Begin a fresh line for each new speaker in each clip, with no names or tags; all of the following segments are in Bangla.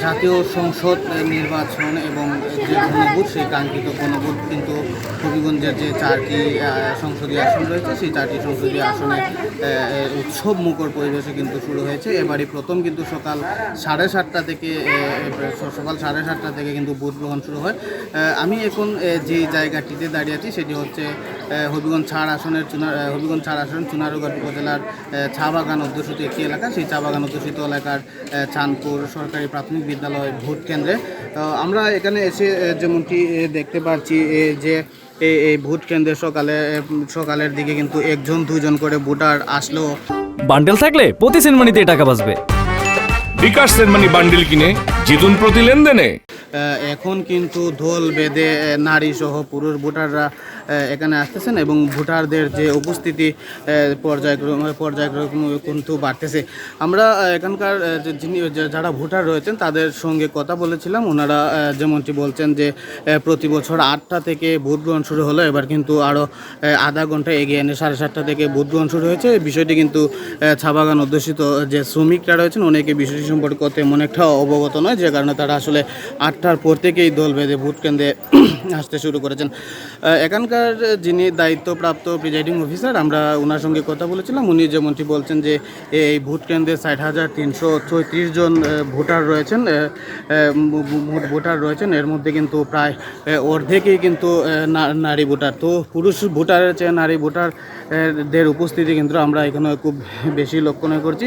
জাতীয় সংসদ নির্বাচন এবং যে গণভোট সেই কাঙ্ক্ষিত গণভোট কিন্তু হবিগঞ্জের যে 4টি সংসদীয় আসন রয়েছে সেই 4টি সংসদীয় আসনে উৎসব মুখর পরিবেশে কিন্তু শুরু হয়েছে। এবারই প্রথম কিন্তু সকাল 7:30 থেকে কিন্তু ভোট গ্রহণ শুরু হয়। আমি এখন যে জায়গাটিতে দাঁড়িয়ে আছি সেটি হচ্ছে হবিগঞ্জ 4 আসনের চুনারুঘাট উপজেলার চা বাগান অধ্যুষিত একটি এলাকা। সেই চা বাগান অধ্যুষিত এলাকার চাঁদপুর সরকারি প্রাথমিক বিদ্যালয় ভোট কেন্দ্রে আমরা এখানে এসে যেমনটি দেখতে পাচ্ছি যে এই ভোট কেন্দ্রে সকালের দিকে কিন্তু 1-2 করে ভোটার আসলো।
বান্ডেল থাকলে প্রতি সেনমানিতে টাকা বাঁচবে।
বিকাশ সেনমানি বান্ডেল কিনে জিতুন প্রতি লেনদেনে।
এখন কিন্তু ঢোল বেঁধে নারী সহ পুরুষ ভোটাররা এখানে আসতেছেন এবং ভোটারদের যে উপস্থিতি পর্যায়ক্রমে কিন্তু বাড়তেছে। আমরা এখানকার যারা ভোটার রয়েছেন তাদের সঙ্গে কথা বলেছিলাম। ওনারা যেমনটি বলছেন যে প্রতি বছর 8টা থেকে ভোট গ্রহণ শুরু হলো, এবার কিন্তু আরও আধা ঘন্টা এগিয়ে এনে 7:30 থেকে ভোট গ্রহণ শুরু হয়েছে। এই বিষয়টি কিন্তু চা বাগান অধ্যুষিত যে শ্রমিকরা রয়েছেন অনেকে বিষয়টি সম্পর্কে তেমন একটা অবগত নয়, যে কারণে তারা আসলে 8টার পর থেকেই দল বেঁধে ভোট কেন্দ্রে আসতে শুরু করেছেন। এখানকার যিনি দায়িত্বপ্রাপ্ত প্রিজাইডিং অফিসার, আমরা ওনার সঙ্গে কথা বলেছিলাম। উনি যেমনটি বলছেন যে এই ভোট কেন্দ্রে 60,334 জন ভোটার রয়েছেন। এর মধ্যে কিন্তু প্রায় অর্ধেকই কিন্তু নারী ভোটার। তো পুরুষ ভোটারের চেয়ে নারী ভোটারদের উপস্থিতি কিন্তু আমরা এখানে খুব বেশি লক্ষণ করছি।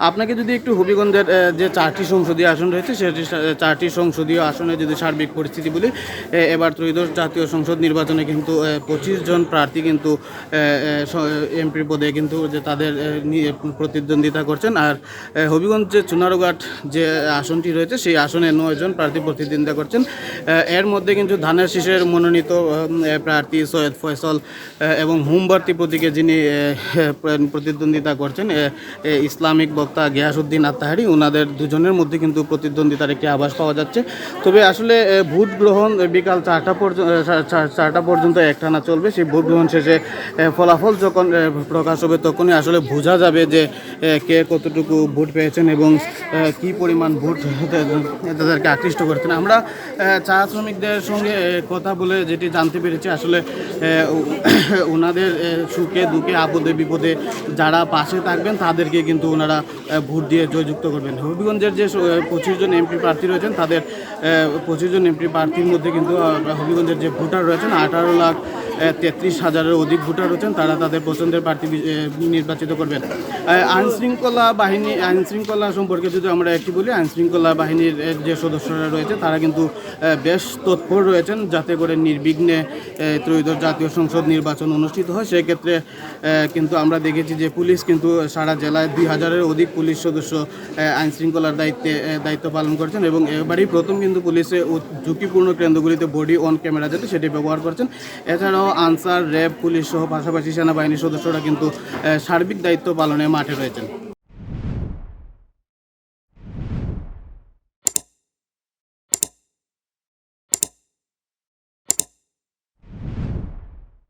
আপনাকে যদি একটু হবিগঞ্জের যে 4টি সংসদীয় আসন রয়েছে সেটি 4টি সংসদীয় আসনে যদি সার্বিক পরিস্থিতি বলি, এবার ত্রয়োদশ জাতীয় সংসদ নির্বাচনে কিন্তু 25 জন প্রার্থী কিন্তু এমপি পদে কিন্তু যে তাদের নিয়ে প্রতিদ্বন্দ্বিতা করছেন। আর হবিগঞ্জ যে চুনারুঘাট যে আসনটি রয়েছে সেই আসনে 9 জন প্রার্থী প্রতিদ্বন্দ্বিতা করছেন। এর মধ্যে কিন্তু ধানের শীষের মনোনীত প্রার্থী সৈয়দ ফয়সল এবং হোমবার্তি প্রতীকে যিনি প্রতিদ্বন্দ্বিতা করছেন ইসলামিক বক্তা গিয়াসউদ্দিন আত্তাহারি, ওনাদের দুজনের মধ্যে কিন্তু প্রতিদ্বন্দ্বিতার একটি আভাস পাওয়া যাচ্ছে। তবে আসলে ভোট গ্রহণ বিকাল 4টা পর্যন্ত একটানা চলবে। সেই ভোট গ্রহণ শেষে ফলাফল যখন প্রকাশ হবে তখনই আসলে বোঝা যাবে যে কে কতটুকু ভোট পেয়েছেন এবং কি পরিমাণ ভোট তাদেরকে আকৃষ্ট করছেন। আমরা চা শ্রমিকদের সঙ্গে কথা বলে যেটি জানতে পেরেছি, আসলে ওনাদের সুখে দুঃখে আপদে বিপদে যারা পাশে থাকবেন তাদেরকে কিন্তু ওনারা ভোট দিয়ে জয়যুক্ত করবেন। হবিগঞ্জের যে 25 জন এমপি প্রার্থী রয়েছেন তাদের 25 জন এমপি প্রার্থীর মধ্যে কিন্তু হবিগঞ্জের যে ভোটার রয়েছেন 18,33,000-এর অধিক ভোটার রয়েছেন, তারা তাদের পছন্দের প্রার্থী নির্বাচিত করবেন। আইনশৃঙ্খলা সম্পর্কে যদি আমরা একটু বলি, আইনশৃঙ্খলা বাহিনীর যে সদস্যরা রয়েছে তারা কিন্তু বেশ তৎপর রয়েছেন যাতে করে নির্বিঘ্নে ত্রয়োদশ জাতীয় সংসদ নির্বাচন অনুষ্ঠিত হয়। সেক্ষেত্রে কিন্তু আমরা দেখেছি যে পুলিশ কিন্তু সারা জেলায় 2,000-এর অধিক পুলিশ সদস্য আইনশৃঙ্খলার দায়িত্ব পালন করছেন এবং এবারই প্রথম কিন্তু পুলিশে ঝুঁকিপূর্ণ কেন্দ্রগুলিতে বডি অন ক্যামেরা যেটা সেটি ব্যবহার করছেন। এছাড়াও আনসার, র্যাব, পুলিশ সহ পাশাপাশি সেনাবাহিনীর সদস্যরা কিন্তু সার্বিক দায়িত্ব পালনে মাঠে রয়েছেন।